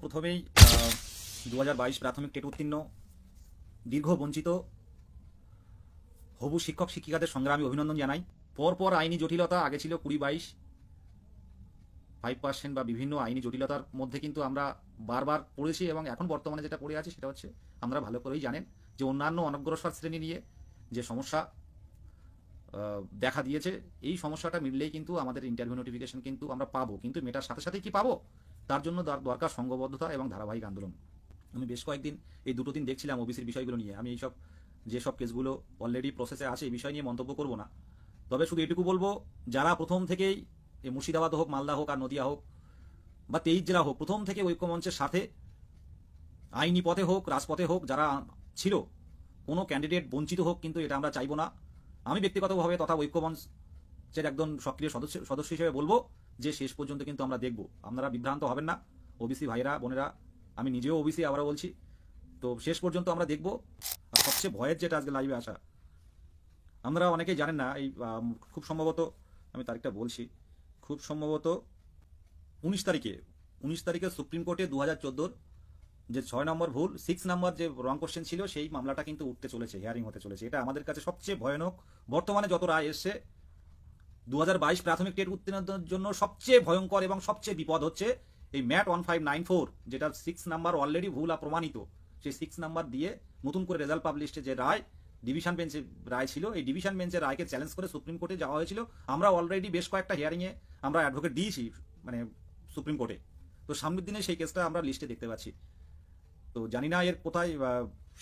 সর্বপ্রথমেই 2022 প্রাথমিক টেট উত্তীর্ণ দীর্ঘ বঞ্চিত হবু শিক্ষক শিক্ষিকাদের সংগ্রামী অভিনন্দন জানাই। পরপর আইনি জটিলতা আগে ছিল 20-22 5% বা বিভিন্ন আইনি জটিলতার মধ্যে কিন্তু আমরা বারবার পড়েছি এবং এখন বর্তমানে যেটা পড়ে আছি সেটা হচ্ছে আমরা ভালো করেই জানেন যে অন্যান্য অনগ্রসর শ্রেণী নিয়ে যে সমস্যা দেখা দিয়েছে, এই সমস্যাটা মিললেই কিন্তু আমাদের ইন্টারভিউ নোটিফিকেশন কিন্তু আমরা পাবো, কিন্তু মেটার সাথে সাথে কি পাবো তার জন্য দরকার সংঘবদ্ধতা এবং ধারাবাহিক আন্দোলন। আমি বেশ কয়েকদিন এই দুটো দিন দেখছিলাম ওবিসির বিষয়গুলো নিয়ে। আমি এইসব যেসব কেসগুলো অলরেডি প্রসেসে আছে এই বিষয় নিয়ে মন্তব্য করব না, তবে শুধু এটুকু বলবো যারা প্রথম থেকেই মুর্শিদাবাদ হোক, মালদা হোক আর নদিয়া হোক বা 23 জেলা হোক, প্রথম থেকে ঐক্যমঞ্চের সাথে আইনি পথে হোক রাজপথে হোক যারা ছিল, কোনো ক্যান্ডিডেট বঞ্চিত হোক কিন্তু এটা আমরা চাইবো না। আমি ব্যক্তিগতভাবে তথা ঐক্যমঞ্চের একজন সক্রিয় সদস্য হিসেবে বলবো যে শেষ পর্যন্ত কিন্তু আমরা দেখব। আপনারা বিভ্রান্ত হবেন না ওবিসি ভাইরা বোনেরা, আমি নিজেও ওবিসি, আবারও বলছি, তো শেষ পর্যন্ত আমরা দেখব। আর সবচেয়ে ভয়ের যেটা আজকে লাইভে আসা, আমরা অনেকেই জানেন না, এই খুব সম্ভবত আমি তারিখটা বলছি, খুব সম্ভবত 19 তারিখে সুপ্রিম কোর্টে 2014 যে 6 নম্বর ভুল 6 নম্বর যে রং কোশ্চেন ছিল সেই মামলাটা কিন্তু উঠতে চলেছে, হিয়ারিং হতে চলেছে। এটা আমাদের কাছে সবচেয়ে ভয়ানক। বর্তমানে যত রায় এসছে 2022 প্রাথমিক টেট উত্তীর্ণদের জন্য সবচেয়ে ভয়ঙ্কর এবং সবচেয়ে বিপদ হচ্ছে এই ম্যাট 1594, যেটা 6 নাম্বার অলরেডি ভুল প্রমাণিত। সেই 6 নাম্বার দিয়ে নতুন করে রেজাল্ট পাবলিশে যে রায় ডিভিশন বেঞ্চের রায় ছিল, এই ডিভিশন বেঞ্চের রায়কে চ্যালেঞ্জ করে সুপ্রিম কোর্টে যাওয়া হয়েছিল। আমরা অলরেডি বেশ কয়েকটা হিয়ারিংয়ে আমরা অ্যাডভোকেট দিয়েছি মানে সুপ্রিম কোর্টে, তো সামনের দিনে সেই কেসটা আমরা লিস্টে দেখতে পাচ্ছি। তো জানি না এর কোথায়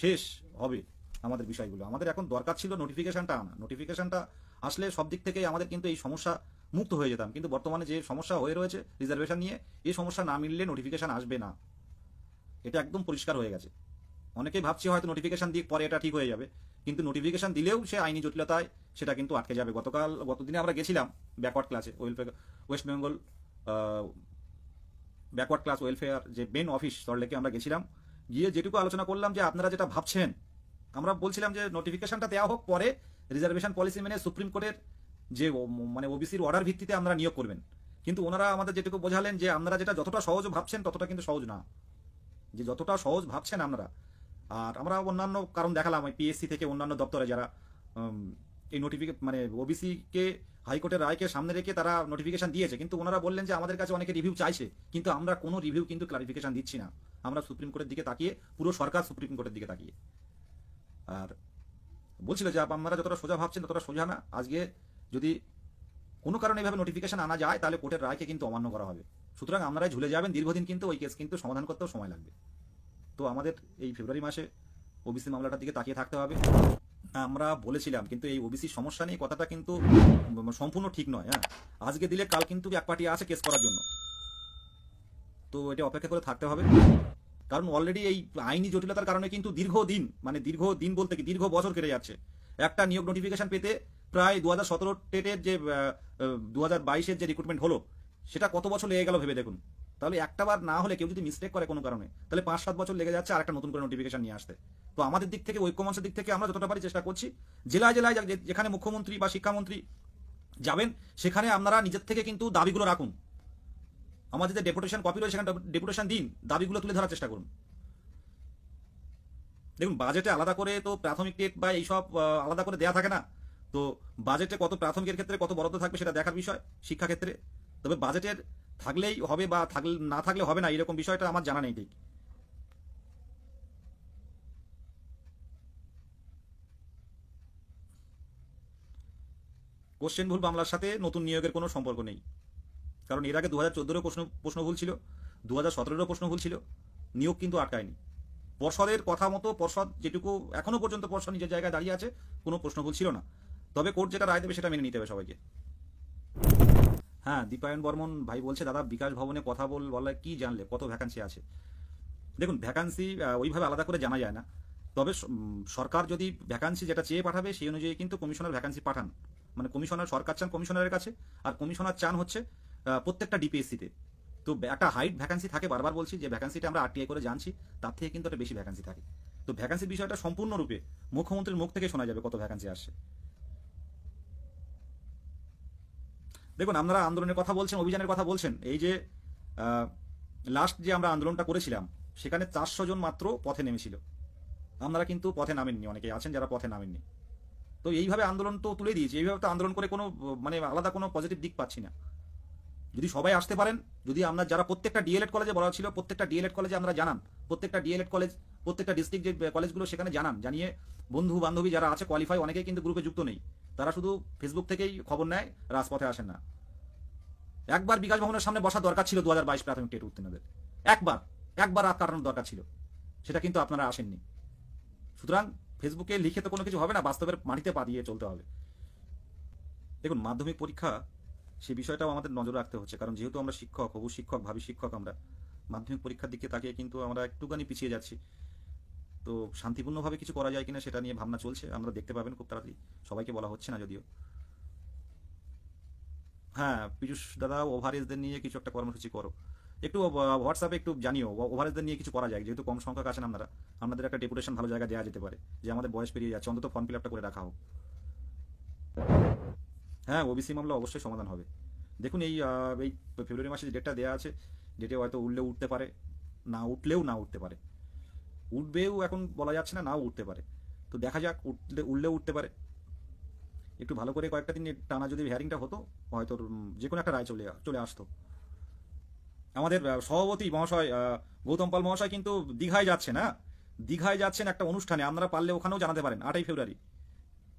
শেষ হবে আমাদের বিষয়গুলো। আমাদের এখন দরকার ছিল নোটিফিকেশনটা আনা। নোটিফিকেশনটা আসলে সব দিক থেকে আমাদের কিন্তু এই সমস্যা মুক্ত হয়ে যেতাম, কিন্তু বর্তমানে যে সমস্যা হয়ে রয়েছে রিজার্ভেশন নিয়ে, এই সমস্যা না মিললে নোটিফিকেশন আসবে না, এটা একদম পরিষ্কার হয়ে গেছে। অনেকেই ভাবছি হয়তো নোটিফিকেশন দিয়ে পরে এটা ঠিক হয়ে যাবে, কিন্তু নোটিফিকেশন দিলেও সে আইনি জটিলতায় সেটা কিন্তু আটকে যাবে। গতদিনে আমরা গেছিলাম ব্যাকওয়ার্ড ক্লাসে, West Bengal backward class welfare যে মেন অফিস সল্টলেকে আমরা গেছিলাম, গিয়ে যেটুকু আলোচনা করলাম যে আপনারা যেটা ভাবছেন, আমরা বলছিলাম যে নোটিফিকেশনটা দেওয়া হোক, পরে রিজার্ভেশন পলিসি মেনে সুপ্রিম কোর্টের যে মানে ওবিসির অর্ডার ভিত্তিতে আমরা নিয়োগ করবেন। কিন্তু ওনারা আমাদের যেটুকু বোঝালেন যে আপনারা যেটা যতটা সহজ ভাবছেন ততটা কিন্তু সহজ না, যে যতটা সহজ ভাবছেন আপনারা। আর আমরা অন্যান্য কারণ দেখালাম, ওই পিএসসি থেকে অন্যান্য দপ্তরে যারা এই মানে ওবিসিকে হাইকোর্টের রায়কে সামনে রেখে তারা নোটিফিকেশন দিয়েছে, কিন্তু ওনারা বললেন যে আমাদের কাছে অনেকে রিভিউ চাইছে, কিন্তু আমরা কোনো রিভিউ কিন্তু ক্লারিফিকেশন দিচ্ছি না। আমরা সুপ্রিম কোর্টের দিকে তাকিয়ে, পুরো সরকার সুপ্রিম কোর্টের দিকে তাকিয়ে। আর বলছিল যে আপনারা যতটা সোজা ভাবছেন ততটা সোজা না। আজকে যদি কোনো কারণে এইভাবে নোটিফিকেশন আনা যায় তাহলে কোর্টের রায়কে কিন্তু অমান্য করা হবে। সুতরাং আপনারাই ঝুলে যাবেন দীর্ঘদিন, কিন্তু ওই কেস কিন্তু সমাধান করতেও সময় লাগবে। তো আমাদের এই ফেব্রুয়ারি মাসে ওবিসি মামলাটার দিকে তাকিয়ে থাকতে হবে। আমরা বলেছিলাম, কিন্তু এই ওবিসি সমস্যা নিয়ে কথাটা কিন্তু সম্পূর্ণ ঠিক নয়। হ্যাঁ, আজকে দিলে কাল কিন্তু এক পার্টি আছে কেস করার জন্য, তো এটা অপেক্ষা করে থাকতে হবে। কারণ অলরেডি এই আইনি জটিলতার কারণে কিন্তু দীর্ঘদিন বলতে কি দীর্ঘ বছর কেটে যাচ্ছে। একটা নিয়োগ নোটিফিকেশন পেতে প্রায় 2017 টেটের যে 2022-এর যে রিক্রুটমেন্ট হলো সেটা কত বছর লেগে গেল ভেবে দেখুন। তাহলে একটা বার না হলে কেউ যদি মিস্টেক করে কোনো কারণে, তাহলে 5-7 বছর লেগে যাচ্ছে আর একটা নতুন করে নোটিফিকেশন নিয়ে আসতে। তো আমাদের দিক থেকে, ঐক্যমঞ্চের দিক থেকে আমরা যতটা পারি চেষ্টা করছি, জেলায় জেলায় যেখানে মুখ্যমন্ত্রী বা শিক্ষামন্ত্রী যাবেন সেখানে আপনারা নিজের থেকে কিন্তু দাবিগুলো রাখুন। আমাদের যে ডেপুটেশন কপি রয়েছে সেখানে ডেপুটেশন দিন, দাবিগুলো তুলে ধরার চেষ্টা করুন। দেখুন, বাজেটে আলাদা করে তো প্রাথমিক টেট বা এইসব আলাদা করে দেয়া থাকে না। তো বাজেটে কত প্রাথমিকের ক্ষেত্রে কত বরাদ্দ থাকবে সেটা দেখার বিষয় শিক্ষা ক্ষেত্রে। তবে বাজেটের থাকলেই হবে বা না থাকলে হবে না এরকম বিষয়টা আমার জানা নেই ঠিক। কোশ্চেন ভুল মামলার সাথে নতুন নিয়োগের কোনো সম্পর্ক নেই, কারণ এর আগে 2014-এও প্রশ্ন ভুল ছিল, 2017-এরও প্রশ্ন ভুল ছিল, নিয়োগ কিন্তু আটকায়নি। পর্ষদের কথা মতো পর্ষদ যেটুকু এখনো পর্যন্ত পর্ষদ নিজের জায়গায় দাঁড়িয়ে আছে, কোনো প্রশ্ন ভুল ছিল না। তবে কোর্ট যেটা রায় দেবে সেটা মেনে নিতে হবে সবাইকে। হ্যাঁ, দীপায়ন বর্মন ভাই বলছে দাদা বিকাশ ভবনে কথা বলে কি জানলে কত ভ্যাকান্সি আছে? দেখুন, ভ্যাকান্সি ওইভাবে আলাদা করে জানা যায় না। তবে সরকার যদি ভ্যাকান্সি যেটা চেয়ে পাঠাবে সেই অনুযায়ী কিন্তু কমিশনার ভ্যাকান্সি পাঠান। মানে কমিশনার, সরকার চান কমিশনারের কাছে, আর কমিশনার চান হচ্ছে প্রত্যেকটা ডিপিএসসিতে। তো একটা হাইট ভ্যাকান্সি থাকে, বারবার বলছি যে ভ্যাকান্সিটা আমরা আরটিআই করে জানছি, তার থেকে কিন্তু একটা বেশি ভ্যাকান্সি থাকে। তো ভ্যাকান্সির বিষয়টা সম্পূর্ণরূপে মুখ্যমন্ত্রীর মুখ থেকে শোনা যাবে কত ভ্যাকান্সি আসছে। দেখুন, আপনারা আন্দোলনের কথা বলছেন, অভিযানের কথা বলছেন, এই যে লাস্ট যে আমরা আন্দোলনটা করেছিলাম সেখানে 400 জন মাত্র পথে নেমেছিল। আপনারা কিন্তু পথে নামেননি, অনেকেই আছেন যারা পথে নামেননি। তো এইভাবে আন্দোলন তো তুলে দিয়েছি, এইভাবে তো আন্দোলন করে কোনো মানে আলাদা কোনো পজিটিভ দিক পাচ্ছি না। যদি সবাই আসতে পারেন, যদি আমরা যারা প্রত্যেকটা ডিএলএড কলেজে বলা ছিল, প্রত্যেকটা ডিএলএড কলেজে আমরা জানান, প্রত্যেকটা ডিএলএড কলেজ, প্রত্যেকটা ডিস্ট্রিক্ট যে কলেজগুলো সেখানে জানান, জানিয়ে বন্ধু বান্ধবী যারা আছে কোয়ালিফাই, অনেকেই কিন্তু গ্রুপে যুক্ত নেই, তারা শুধু ফেসবুক থেকেই খবর নেয়, রাজপথে আসেন না। একবার বিকাশ ভবনের সামনে বসা দরকার ছিল 2022 প্রাথমিক টেট উত্তীর্ণদের, একবার একবার রাত কাটানোর দরকার ছিল, সেটা কিন্তু আপনারা আসেননি। সুতরাং ফেসবুকে লিখে তো কোনো কিছু হবে না, বাস্তবের মাটিতে পা দিয়ে চলতে হবে। দেখুন, মাধ্যমিক পরীক্ষা সে বিষয়টাও আমাদের নজর রাখতে হচ্ছে, কারণ যেহেতু আমরা শিক্ষক, হবু শিক্ষক, ভাবি শিক্ষক, আমরা মাধ্যমিক পরীক্ষার দিকে তাকিয়ে কিন্তু আমরা একটুখানি পিছিয়ে যাচ্ছি। তো শান্তিপূর্ণভাবে কিছু করা যায় কিনা সেটা নিয়ে ভাবনা চলছে, আমরা দেখতে পাবেন খুব তাড়াতাড়ি। সবাইকে বলা হচ্ছে না যদিও। হ্যাঁ, পীযূষ দাদা, ওভারেজদের নিয়ে কিছু একটা কর্মসূচি করো, একটু হোয়াটসঅ্যাপে একটু জানিও ওভারেজদের নিয়ে কিছু করা যায়, যেহেতু কম সংখ্যক আছেন আপনারা, আপনাদের একটা ডেপুটেশন ভালো জায়গায় দেওয়া যেতে পারে, যে আমাদের বয়স পেরিয়ে যাচ্ছে, অন্তত ফর্ম ফিল আপটা করে রাখা হোক। হ্যাঁ, ওবিসি মামলা অবশ্যই সমাধান হবে। দেখুন, এই ফেব্রুয়ারি মাসে যে ডেটটা দেওয়া আছে, ডেটে হয়তো উঠলেও উঠতে পারে, না উঠলেও না উঠতে পারে, উঠবেও এখন বলা যাচ্ছে না, নাও উঠতে পারে। তো দেখা যাক, উঠলেও উঠতে পারে। একটু ভালো করে কয়েকটা দিন টানা যদি হিয়ারিংটা হতো, হয়তো যে কোনো একটা রায় চলে আসতো। আমাদের সভাপতি মহাশয় গৌতম পাল মহাশয় কিন্তু দীঘায় যাচ্ছে না, দীঘায় যাচ্ছেন একটা অনুষ্ঠানে, আপনারা পারলে ওখানেও জানাতে পারেন। 8ই ফেব্রুয়ারি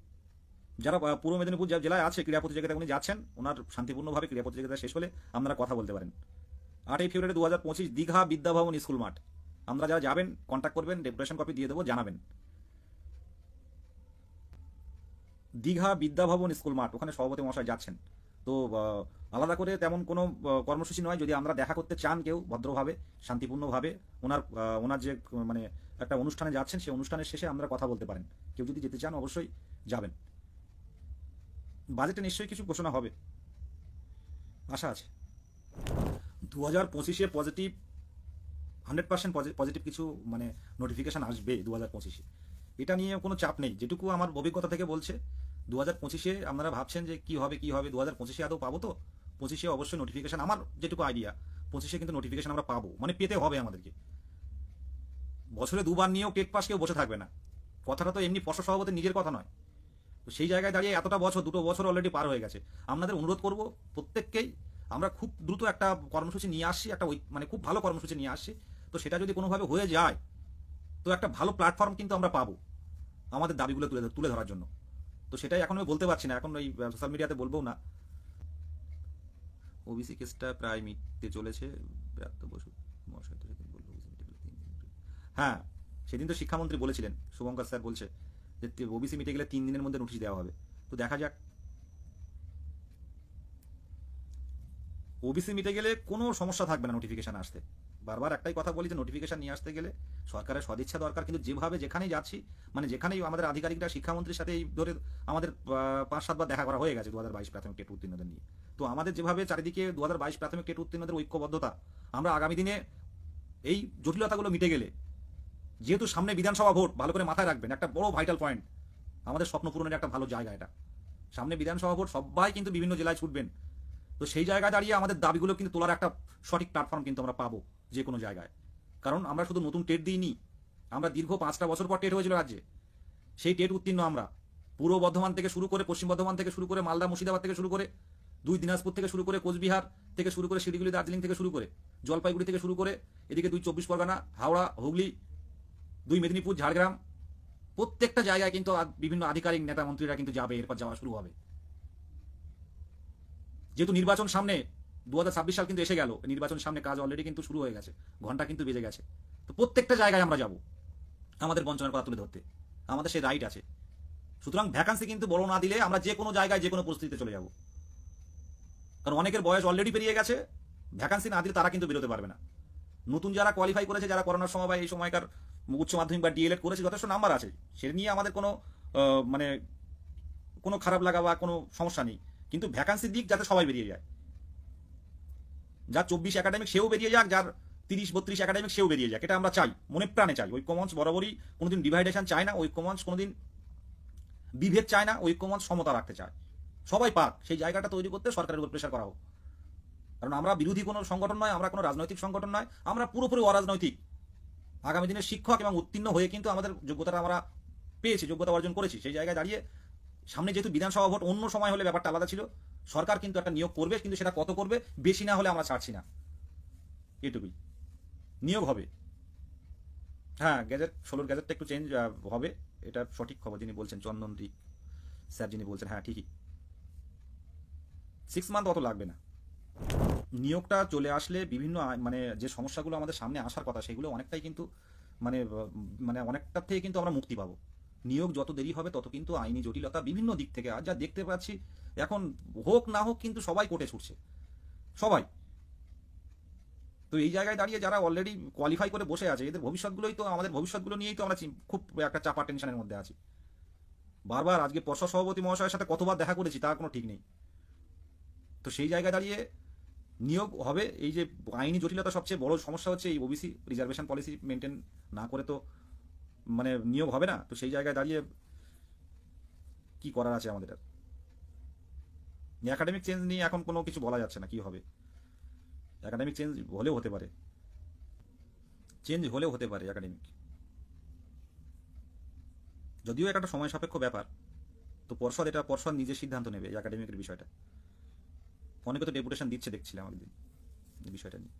যারা পূর্ব মেদিনীপুর জেলায় আছে, ক্রীড়া প্রতিযোগিতা উনি যাচ্ছেন, ওনার শান্তিপূর্ণভাবে ক্রীড়া প্রতিযোগিতা শেষ হলে আপনারা কথা বলতে পারেন। 8ই ফেব্রুয়ারি 2025, দীঘা বিদ্যাভবন স্কুল মাঠ। আমরা যারা যাবেন কন্ট্যাক্ট করবেন, ডেপুটেশন কপি দিয়ে দেবো, জানাবেন। দীঘা বিদ্যাভবন স্কুল মাঠ, ওখানে সভাপতি মহাশয় যাচ্ছেন। তো আলাদা করে তেমন কোনো কর্মসূচি নয়, যদি আমরা দেখা করতে চান কেউ ভদ্রভাবে, শান্তিপূর্ণভাবে, ওনার যে মানে একটা অনুষ্ঠানে যাচ্ছেন, সেই অনুষ্ঠানের শেষে আমরা কথা বলতে পারেন। কেউ যদি যেতে চান অবশ্যই যাবেন। বাজেটে নিশ্চয়ই কিছু ঘোষণা হবে, আশা আছে। 2025 পজিটিভ, 100% পজিটিভ কিছু মানে নোটিফিকেশন আসবে 2025। এটা নিয়ে কোনো চাপ নেই, যেটুকু আমার অভিজ্ঞতা থেকে বলছে। 2025 আপনারা ভাবছেন যে কি হবে কি হবে, 2025 আদৌ পাবো তো? 25 অবশ্যই নোটিফিকেশন, আমার যেটুকু আইডিয়া, 25 কিন্তু নোটিফিকেশন আমরা পাবো, মানে পেতে হবে আমাদেরকে। বছরে দুবার নিয়েও টেট পাস কেউ বসে থাকবে না, কথাটা তো এমনি পর্ষদ সভাপতির নিজের কথা নয়। তো সেই জায়গায় দাঁড়িয়ে এতটা বছর, 2 বছর অলরেডি পার হয়ে গেছে। আপনাদের অনুরোধ করব প্রত্যেককেই, আমরা খুব দ্রুত একটা কর্মসূচি নিয়ে আসছি, একটা মানে খুব ভালো কর্মসূচি নিয়ে আসছি। তো সেটা যদি কোনোভাবে হয়ে যায়, তো একটা ভালো প্ল্যাটফর্ম কিন্তু আমরা পাবো আমাদের দাবিগুলো তুলে ধরার জন্য। তো সেটাই এখন আমি বলতে পারছি না, এখন ওই সোশ্যাল মিডিয়াতে বলবো না। ওবিসি কেসটা প্রায় মিটতে চলেছে, ব্রাত্য বসু মহাশয় তো সেদিন বললো ওবিসি মিটে গেলে 3 দিন। হ্যাঁ, সেদিন তো শিক্ষামন্ত্রী বলেছিলেন, শুভঙ্কর স্যার বলছে যে ওবিসি মিটে গেলে 3 দিনের মধ্যে নোটিশ দেওয়া হবে। তো দেখা যাক। ওবিসি মিটে গেলে কোনো সমস্যা থাকবে না নোটিফিকেশন আসতে। বারবার একটাই কথা বলি যে নোটিফিকেশন নিয়ে আসতে গেলে সরকারের সদিচ্ছা দরকার, কিন্তু যেভাবে যেখানেই যাচ্ছি, মানে যেখানেই আমাদের আধিকারিকরা শিক্ষামন্ত্রীর সাথে এই ধরে আমাদের 5-7 বার দেখা করা হয়ে গেছে 2022 প্রাথমিক টেট উত্তীর্ণদের নিয়ে। তো আমাদের যেভাবে চারিদিকে 2022 প্রাথমিক টেট উত্তীর্ণদের ঐক্যবদ্ধতা, আমরা আগামী দিনে এই জটিলতাগুলো মিটে গেলে, যেহেতু সামনে বিধানসভা ভোট, ভালো করে মাথায় রাখবেন, একটা বড় ভাইটাল পয়েন্ট, আমাদের স্বপ্ন পূরণের একটা ভালো জায়গা এটা। সামনে বিধানসভা ভোট, সবাই কিন্তু বিভিন্ন জেলায় ছুটবেন। তো সেই জায়গায় দাঁড়িয়ে আমাদের দাবিগুলো কিন্তু তোলার একটা সঠিক প্ল্যাটফর্ম কিন্তু আমরা পাবো যে কোনো জায়গায়। কারণ আমরা শুধু নতুন টেট দিইনি, আমরা দীর্ঘ 5টা বছর পর টেট হয়েছিল রাজ্যে, সেই টেট উত্তীর্ণ আমরা। পূর্ব বর্ধমান থেকে শুরু করে, পশ্চিম বর্ধমান থেকে শুরু করে, মালদা মুর্শিদাবাদ থেকে শুরু করে, 2 দিনাজপুর থেকে শুরু করে, কোচবিহার থেকে শুরু করে, শিলিগুড়ি দার্জিলিং থেকে শুরু করে, জলপাইগুড়ি থেকে শুরু করে, এদিকে 2 24 পরগনা, হাওড়া, হুগলি, 2 মেদিনীপুর, ঝাড়গ্রাম, প্রত্যেকটা জায়গায় কিন্তু বিভিন্ন আধিকারিক নেতা মন্ত্রীরা কিন্তু যাবে, এরপর যাওয়া শুরু হবে। যেহেতু নির্বাচন সামনে, 2026 সাল কিন্তু এসে গেল, নির্বাচন সামনে, কাজ অলরেডি কিন্তু শুরু হয়ে গেছে, ঘন্টা কিন্তু বেজে গেছে। তো প্রত্যেকটা জায়গায় আমরা যাব আমাদের বঞ্চনার কথা তুলে ধরতে, আমাদের সেই রাইট আছে। সুতরাং ভ্যাকান্সি কিন্তু বড় না দিলে আমরা যে কোনো জায়গায় যে কোনো পরিস্থিতিতে চলে যাব, কারণ অনেকের বয়স অলরেডি পেরিয়ে গেছে, ভ্যাকান্সি না দিলে তারা কিন্তু বেরোতে পারবে না। নতুন যারা কোয়ালিফাই করেছে, যারা করোনার সময় বা এই সময়কার উচ্চ মাধ্যমিক বা ডিএলএড করেছে, যথেষ্ট নাম্বার আছে, সে নিয়ে আমাদের কোনো মানে কোনো খারাপ লাগা বা কোনো সমস্যা নেই, কিন্তু ভ্যাকান্সির দিক যাতে সবাই বেরিয়ে যায়। যার 24 একাডেমিক সেও বেরিয়ে যাক, যার 30-32 একাডেমিক সেও বেরিয়ে যাক, এটা আমরা চাই, মনে প্রাণে চাই। ঐক্যমঞ্চ বরাবরই কোনোদিন ডিভাইডেশন চায় না, ঐক্যমঞ্চ কোনোদিন বিভেদ চায় না, ঐক্যমঞ্চ সমতা রাখতে চায়, সবাই পাক, সেই জায়গাটা তৈরি করতে সরকারের উপর প্রেশার করা হোক। কারণ আমরা বিরোধী কোনো সংগঠন নয়, আমরা কোনো রাজনৈতিক সংগঠন নয়, আমরা পুরোপুরি অরাজনৈতিক। আগামী দিনের শিক্ষক এবং উত্তীর্ণ হয়ে কিন্তু আমাদের যোগ্যতাটা আমরা পেয়েছি, যোগ্যতা অর্জন করেছি। সেই জায়গায় দাঁড়িয়ে সামনে যেহেতু বিধানসভা ভোট, অন্য সময় হলে ব্যাপারটা আলাদা ছিল। সরকার কিন্তু একটা নিয়োগ করবে, কিন্তু সেটা কত করবে, বেশি না হলে আমরা ছাড়ছি না, এটুকুই। নিয়োগ হবে, হ্যাঁ, গ্যাজেট 16 গ্যাজেটটা একটু চেঞ্জ হবে, এটা সঠিক খবর যিনি বলছেন, চন্দনদ্বীপ স্যার যিনি বলছেন, হ্যাঁ ঠিকই। 6 মান্থ অত লাগবে না। নিয়োগটা চলে আসলে বিভিন্ন মানে যে সমস্যাগুলো আমাদের সামনে আসার কথা, সেগুলো অনেকটাই কিন্তু মানে মানে অনেকটার থেকে কিন্তু আমরা মুক্তি পাবো। নিয়োগ যত দেরি হবে তত কিন্তু আইনি জটিলতা বিভিন্ন দিক থেকে, আর যা দেখতে পাচ্ছি এখন, হোক না হোক কিন্তু সবাই কোর্টে ছুটছে, সবাই। তো এই জায়গায় দাঁড়িয়ে যারা অলরেডি কোয়ালিফাই করে বসে আছে, এদের ভবিষ্যৎগুলোই তো, আমাদের ভবিষ্যৎগুলো নিয়েই তো আমরা খুব একটা চাপা টেনশনের মধ্যে আছি। বারবার আজকে পর্ষদ সভাপতি মহাশয়ের সাথে কতবার দেখা করেছি তার কোনো ঠিক নেই। তো সেই জায়গায় দাঁড়িয়ে নিয়োগ হবে। এই যে আইনি জটিলতা, সবচেয়ে বড় সমস্যা হচ্ছে এই ওবিসি রিজার্ভেশন পলিসি মেনটেন না করে তো মানে নিয়োগ হবে না। তো সেই জায়গায় দাঁড়িয়ে কি করার আছে আমাদের? একাডেমিক চেঞ্জ নিয়ে এখন কোনো কিছু বলা যাচ্ছে না কি হবে। একাডেমিক চেঞ্জ হলেও হতে পারে, একাডেমিক, যদিও এটা একটা সময় সাপেক্ষ ব্যাপার। তো পর্ষদ নিজের সিদ্ধান্ত নেবে এই একাডেমিকের বিষয়টা। অনেকে তো ডেপুটেশন দিচ্ছে দেখছিলাম একদিন এই বিষয়টা নিয়ে।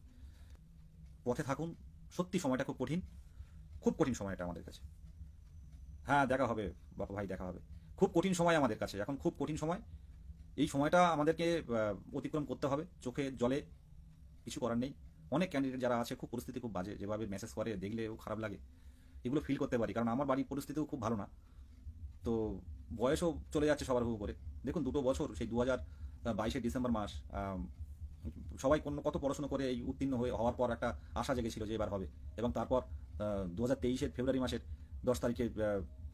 পথে থাকুন, সত্যি সময়টা খুব কঠিন, খুব কঠিন সময়টা আমাদের কাছে। হ্যাঁ, দেখা হবে বাবা ভাই, দেখা হবে। খুব কঠিন সময় আমাদের কাছে এখন, খুব কঠিন সময়। এই সময়টা আমাদেরকে অতিক্রম করতে হবে, চোখে জলে, কিছু করার নেই। অনেক ক্যান্ডিডেট যারা আছে, খুব পরিস্থিতি খুব বাজে, যেভাবে মেসেজ করে দেখলেও খারাপ লাগে। এগুলো ফিল করতে পারি, কারণ আমার বাড়ির পরিস্থিতিও খুব ভালো না। তো বয়সও চলে যাচ্ছে সবার উপরে। দেখুন 2 বছর, সেই 2022 ডিসেম্বর মাস, সবাই কত পড়াশোনা করে এই উত্তীর্ণ হওয়ার পর একটা আশা জেগেছিল যে এবার হবে। এবং তারপর 2023 ফেব্রুয়ারি মাসের 10 তারিখে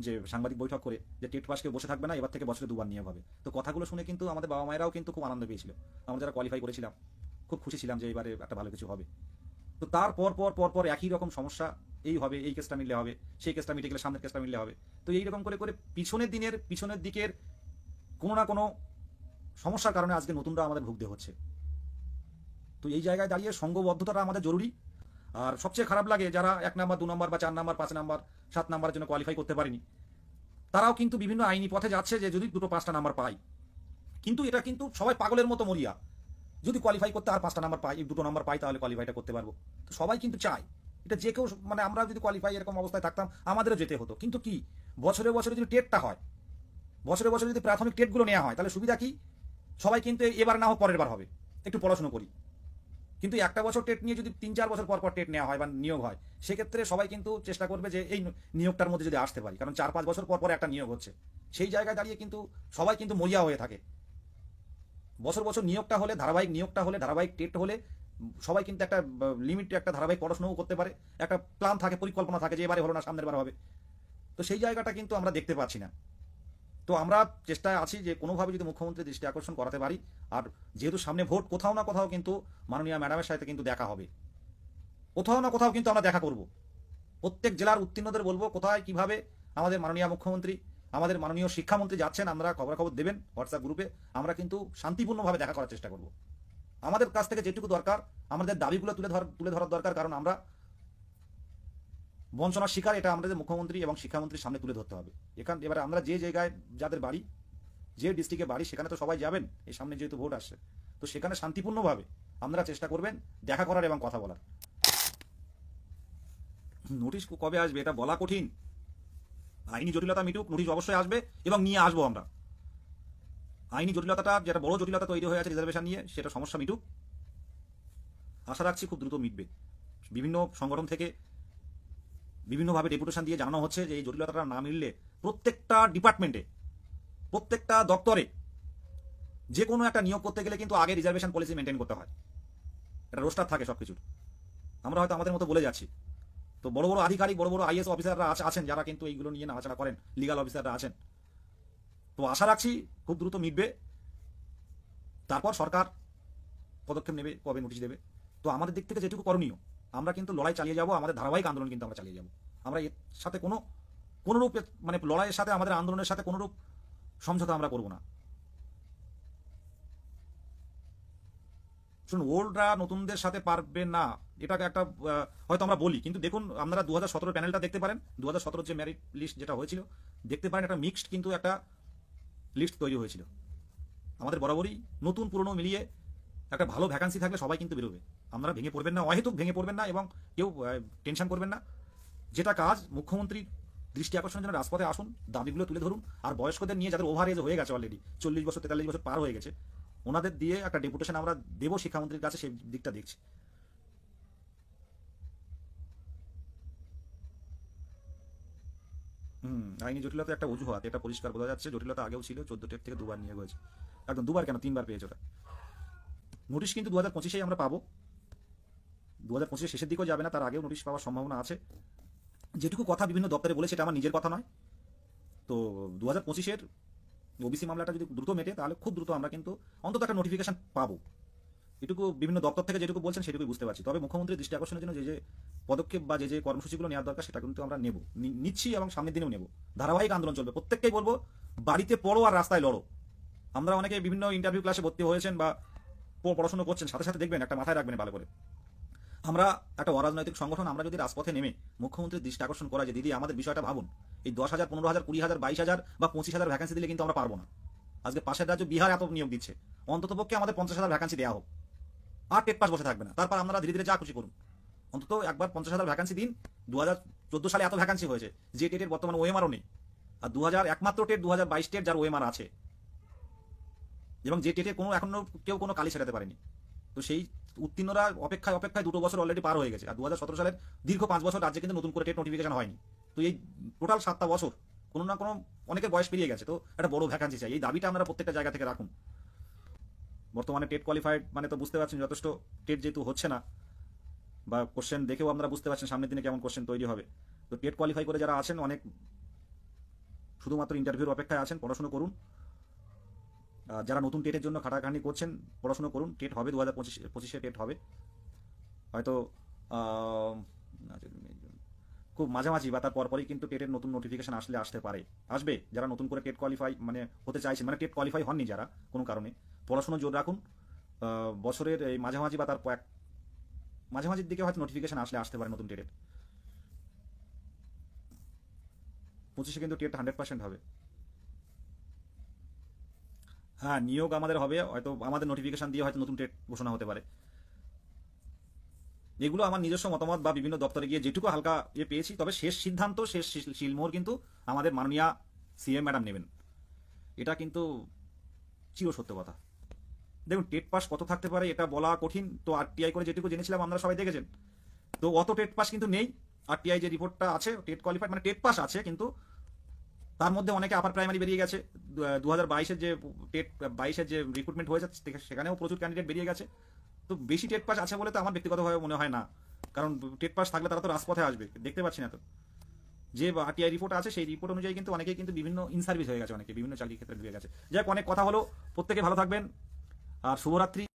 যে সাংবাদিক বৈঠক করে যে টেট পাস কেউ বসে থাকবে না, এবার থেকে বছরে 2বার নিয়োগ হবে। তো কথাগুলো শুনে কিন্তু আমাদের বাবা মায়েরাও কিন্তু খুব আনন্দ পেয়েছিল। আমরা যারা কোয়ালিফাই করেছিলাম খুব খুশি ছিলাম যে এবারে একটা ভালো কিছু হবে। তো তার পর একই রকম সমস্যা, এই হবে, এই কেসটা মিললে হবে, সেই কেসটা মিটে গেলে সামনের কেসটা মিললে হবে। তো এইরকম করে করে পিছনের দিকের কোনো না কোনো সমস্যার কারণে আজকে নতুনরা আমাদের ভুগতে হচ্ছে। তো এই জায়গায় দাঁড়িয়ে সংঘবদ্ধতাটা আমাদের জরুরি। আর সবচেয়ে খারাপ লাগে যারা 1 নাম্বার, 2 নাম্বার বা 4 নাম্বার, 5 নাম্বার, 7 নাম্বারের জন্য কোয়ালিফাই করতে পারেনি, তারাও কিন্তু বিভিন্ন আইনি পথে যাচ্ছে যে যদি 2-5টা নাম্বার পাই। কিন্তু এটা কিন্তু সবাই পাগলের মতো মরিয়া, যদি কোয়ালিফাই করতে আর 5টা নাম্বার পাই, 2টো নাম্বার পাই, তাহলে কোয়ালিফাইটা করতে পারবো। তো সবাই কিন্তু চায় এটা, যে কেউ, মানে আমরা যদি কোয়ালিফাই এরকম অবস্থায় থাকতাম আমাদেরও যেতে হতো। কিন্তু কি, বছরে বছরে যদি টেটটা হয়, বছরে বছরে যদি প্রাথমিক টেটগুলো নেওয়া হয়, তাহলে সুবিধা কি? সবাই কিন্তু এবার না হোক পরের বার হবে, একটু পড়াশোনা করি। কিন্তু একটা বছর টেট নিয়ে যদি 3-4 বছর পর পর টেট নেওয়া হয় বা নিয়োগ হয়, সেক্ষেত্রে সবাই কিন্তু চেষ্টা করবে যে এই নিয়োগটার মধ্যে যদি আসতে পারি, কারণ 4-5 বছর পর পর একটা নিয়োগ হচ্ছে। সেই জায়গায় দাঁড়িয়ে কিন্তু সবাই কিন্তু মরিয়া হয়ে থাকে। বছর বছর নিয়োগটা হলে, ধারাবাহিক নিয়োগটা হলে, ধারাবাহিক টেট হলে সবাই কিন্তু একটা লিমিট, একটা ধারাবাহিক পড়াশোনাও করতে পারে, একটা প্ল্যান থাকে, পরিকল্পনা থাকে যে এবারে হলো না, সামনের বার হবে। তো সেই জায়গাটা কিন্তু আমরা দেখতে পাচ্ছি না। তো আমরা চেষ্টায় আছি যে কোনোভাবে যদি মুখ্যমন্ত্রীর দৃষ্টি আকর্ষণ করাতে পারি। আর যেহেতু সামনে ভোট, কোথাও না কোথাও কিন্তু মাননীয় ম্যাডামের সাথে কিন্তু দেখা হবে, কোথাও না কোথাও কিন্তু আমরা দেখা করব। প্রত্যেক জেলার উত্তীর্ণদের বলবো কোথায় কিভাবে আমাদের মাননীয় মুখ্যমন্ত্রী, আমাদের মাননীয় শিক্ষামন্ত্রী যাচ্ছেন, আমরা খবর দেবেন হোয়াটসঅ্যাপ গ্রুপে। আমরা কিন্তু শান্তিপূর্ণভাবে দেখা করার চেষ্টা করব। আমাদের কাছ থেকে যেটুকু দরকার, আমাদের দাবিগুলো তুলে ধরার দরকার, কারণ আমরা বঞ্চনার শিকার, এটা আমাদের মুখ্যমন্ত্রী এবং শিক্ষামন্ত্রীর সামনে তুলে ধরতে হবে। এবারে আমরা যে জায়গায় যাদের বাড়ি, যে ডিস্ট্রিক্টে বাড়ি, সেখানে তো সবাই যাবেন, এই সামনে যেহেতু ভোট আসছে, তো সেখানে শান্তিপূর্ণভাবে আপনারা চেষ্টা করবেন দেখা করার এবং কথা বলার। নোটিশ কবে আসবে এটা বলা কঠিন। আইনি জটিলতা মিটুক, নোটিশ অবশ্যই আসবে এবং নিয়ে আসবো আমরা। আইনি জটিলতাটা, যেটা বড় জটিলতা তৈরি হয়ে আছে রিজার্ভেশন নিয়ে, সেটা সমস্যা মিটুক। আশা রাখছি খুব দ্রুত মিটবে। বিভিন্ন সংগঠন থেকে বিভিন্নভাবে ডেপুটেশন দিয়ে জানানো হচ্ছে যে এই জটিলতাটা না মিললে প্রত্যেকটা ডিপার্টমেন্টে, প্রত্যেকটা দপ্তরে যে কোনো একটা নিয়োগ করতে গেলে কিন্তু আগে রিজার্ভেশন পলিসি মেনটেন করতে হয়, একটা রোস্টার থাকে সবকিছুর। আমরা হয়তো আমাদের মতো বলে যাচ্ছি। তো বড় বড় আধিকারিক, বড় বড় আইএস অফিসাররা আছেন যারা কিন্তু এইগুলো নিয়ে নাড়াচাড়া করেন, লিগাল অফিসাররা আছেন। তো আশা রাখছি খুব দ্রুত মিটবে। তারপর সরকার পদক্ষেপ নেবে, কবে নোটিশ দেবে। তো আমাদের দিক থেকে যেটুকু করণীয়, আমরা কিন্তু লড়াই চালিয়ে যাব, আমাদের ধারাবাহিক আন্দোলন কিন্তু আমরা চালিয়ে যাব। আমরা এর সাথে কোনোরূপ মানে লড়াইয়ের সাথে, আমাদের আন্দোলনের সাথে কোনোরূপ সমঝোতা আমরা করব না। শুনুন, ওল্ডরা নতুনদের সাথে পারবে না, এটাকে একটা হয়তো আমরা বলি, কিন্তু দেখুন আপনারা 2017 প্যানেলটা দেখতে পারেন, 2017 যে মেরিট লিস্ট যেটা হয়েছিল দেখতে পারেন, একটা মিক্সড কিন্তু একটা লিস্ট তৈরি হয়েছিল। আমাদের বরাবরই নতুন পুরনো মিলিয়ে একটা ভালো ভ্যাকান্সি থাকলে সবাই কিন্তু বেরোবে। আপনারা ভেঙে পড়বেন না, অহেতুক ভেঙে পড়বেন না, এবং কেউ টেনশন করবেন না। যেটা কাজ মুখ্যমন্ত্রীর দৃষ্টি আকর্ষণের জন্য রাজপথে আসুন, দাবিগুলো তুলে ধরুন, আর বয়স্কদের নিয়ে যাদের ওভার এজ হয়ে গেছে, অলরেডি 40 বছর 43 বছর পার হয়ে গেছে, ওনাদের দিয়ে একটা ডেপুটেশন আমরা দেবো শিক্ষামন্ত্রীর কাছে, সেই দিকটা দেখছি। আইনি জটিলতা একটা অজুহাত, এটা পরিষ্কার বোঝা যাচ্ছে। জটিলতা আগেও ছিল, 14 টেট থেকে 2বার নিয়োগ হয়েছে। একদম 2বার কেন, 3বার পেয়েছে ওটা। নোটিশ কিন্তু 2025-এই আমরা পাবো, 2025 শেষের দিকেও যাবে না, তার আগেও নোটিশ পাওয়ার সম্ভাবনা আছে। যেটুকু কথা বিভিন্ন দপ্তরে বলেছে, এটা আমার নিজের কথা নয়। তো 2025-এর ওবিসি মামলাটা যদি দ্রুত মেটে, তাহলে খুব দ্রুত আমরা কিন্তু অন্তত একটা নোটিফিকেশন পাবো। এটুকু বিভিন্ন দপ্তর থেকে যেটুকু বলছেন সেটুকুই বুঝতে পারছি। তবে মুখ্যমন্ত্রীর দৃষ্টি আকর্ষণের জন্য যে যে পদক্ষেপ বা যে যে কর্মসূচিগুলো নেওয়ার দরকার, সেটা কিন্তু আমরা নেব, নিচ্ছি, এবং সামনের দিনেও নেব। ধারাবাহিক আন্দোলন চলবে। প্রত্যেককেই বলবো, বাড়িতে পড়ো আর রাস্তায় লড়ো। আমরা অনেকে বিভিন্ন ইন্টারভিউ ক্লাসে ভর্তি হয়েছেন বা পড়াশোনা করছেন, সাথে সাথে দেখবেন, একটা মাথায় রাখবেন ভালো করে, আমরা একটা অরাজনৈতিক সংগঠন, আমরা যদি রাজপথে নেমে মুখ্যমন্ত্রীর দৃষ্টি আকর্ষণ করা, যে দিদি আমাদের বিষয়টা ভাবুন, এই 10,000 15,000 20,000 22,000 বা 25,000 ভ্যাকান্সি দিলে কিন্তু আমরা পারবো না। আজকে পাশের রাজ্য বিহার এত নিয়োগ দিচ্ছে, অন্ততপক্ষে আমাদের 50,000 ভ্যাকান্সি দেওয়া হোক, আর টেট পাস বসে থাকবে না। তারপর আপনারা ধীরে ধীরে যা খুশি করুন, অন্তত একবার 50,000 ভ্যাকান্সি দিন। 2014 সালে এত ভ্যাকান্সি হয়েছে, যে টেটের বর্তমানে ওএমআরও নেই, আর 2000 একমাত্র টেট 2022 টেট যার ওএমআর আছে, এবং যে টেটে কোনো এখনো কেউ কোনো কালি ছেড়াতে পারেনি। তো সেই উত্তীর্ণরা অপেক্ষায় অপেক্ষায় 2 বছর অলরেডি পার হয়ে গেছে। আর 2017 সালের দীর্ঘ 5 বছর রাজ্যে কিন্তু নতুন করে টেট নোটিফিকেশন হয়নি। তো এই টোটাল 7টা বছর কোনো না কোনো অনেকের বয়স পেরিয়ে গেছে। তো একটা বড় ভ্যাকান্সি চাই, এই দাবিটা আমরা প্রত্যেকটা জায়গা থেকে রাখুন। বর্তমানে টেট কোয়ালিফাইড মানে তো বুঝতে পারছেন, যথেষ্ট টেট যেহেতু হচ্ছে না, বা কোশ্চেন দেখেও আপনারা বুঝতে পারছেন সামনের দিনে কেমন কোশ্চেন তৈরি হবে। তো টেট কোয়ালিফাই করে যারা আছেন, অনেক শুধুমাত্র ইন্টারভিউর অপেক্ষায় আছেন, পড়াশোনা করুন। যারা নতুন টেটের জন্য খাটাখাটনি করছেন, পড়াশোনা করুন। টেট হবে 2025-এ টেট হবে, হয়তো খুব মাঝামাঝি বা তার পরপরই কিন্তু টেটের নতুন নোটিফিকেশন আসতে পারে, আসবে। যারা নতুন করে টেট কোয়ালিফাই মানে হতে চাইছেন, মানে টেট কোয়ালিফাই হননি যারা কোনো কারণে, পড়াশোনা জোর রাখুন। বছরের এই মাঝামাঝি বা তার মাঝামাঝির দিকে হয়তো নোটিফিকেশন আসতে পারে নতুন টেটের। 25-এ কিন্তু টেট 100% হবে। হ্যাঁ, নিয়োগ আমাদের হবে, হয়তো আমাদের নোটিফিকেশন দিয়ে হয়তো নতুন টেট ঘোষণা হতে পারে। এগুলো আমার নিজস্ব মতামত, বা বিভিন্ন দপ্তরে গিয়ে যেটুকু হালকা পেয়েছি। তবে শেষ সিদ্ধান্ত, শেষ শিলমোহর কিন্তু আমাদের মাননীয়া সিএম ম্যাডাম নেবেন, এটা কিন্তু চিরসত্য কথা। দেখুন, টেট পাস কত থাকতে পারে এটা বলা কঠিন। তো আরটিআই করে যেটুকু জেনেছিলাম আপনারা সবাই দেখেছেন, তো অত টেট পাস কিন্তু নেই। আরটিআই যে রিপোর্টটা আছে, টেট কোয়ালিফাইড মানে টেট পাস আছে, কিন্তু তার মধ্যে অনেকে আপার প্রাইমারি বেরিয়ে গেছে। 2022-এর যে টেট 22-এর যে রিক্রুটমেন্ট হয়েছে, সেখানেও প্রচুর ক্যান্ডিডেট বেরিয়ে গেছে। তো বেশি টেট পাস আছে বলে তো আমার ব্যক্তিগতভাবে মনে হয় না, কারণ টেট পাস থাকলে তারা তো রাজপথে আসবে, দেখতে পাচ্ছি না তো। যে আরটিআই রিপোর্ট আছে, সেই রিপোর্ট অনুযায়ী কিন্তু অনেকেই কিন্তু বিভিন্ন ইন সার্ভিস হয়ে গেছে, অনেকে বিভিন্ন চাকরির ক্ষেত্রে ঢুকে গেছে। যাই হোক, অনেক কথা হলো, প্রত্যেকে ভালো থাকবেন, আর শুভরাত্রি।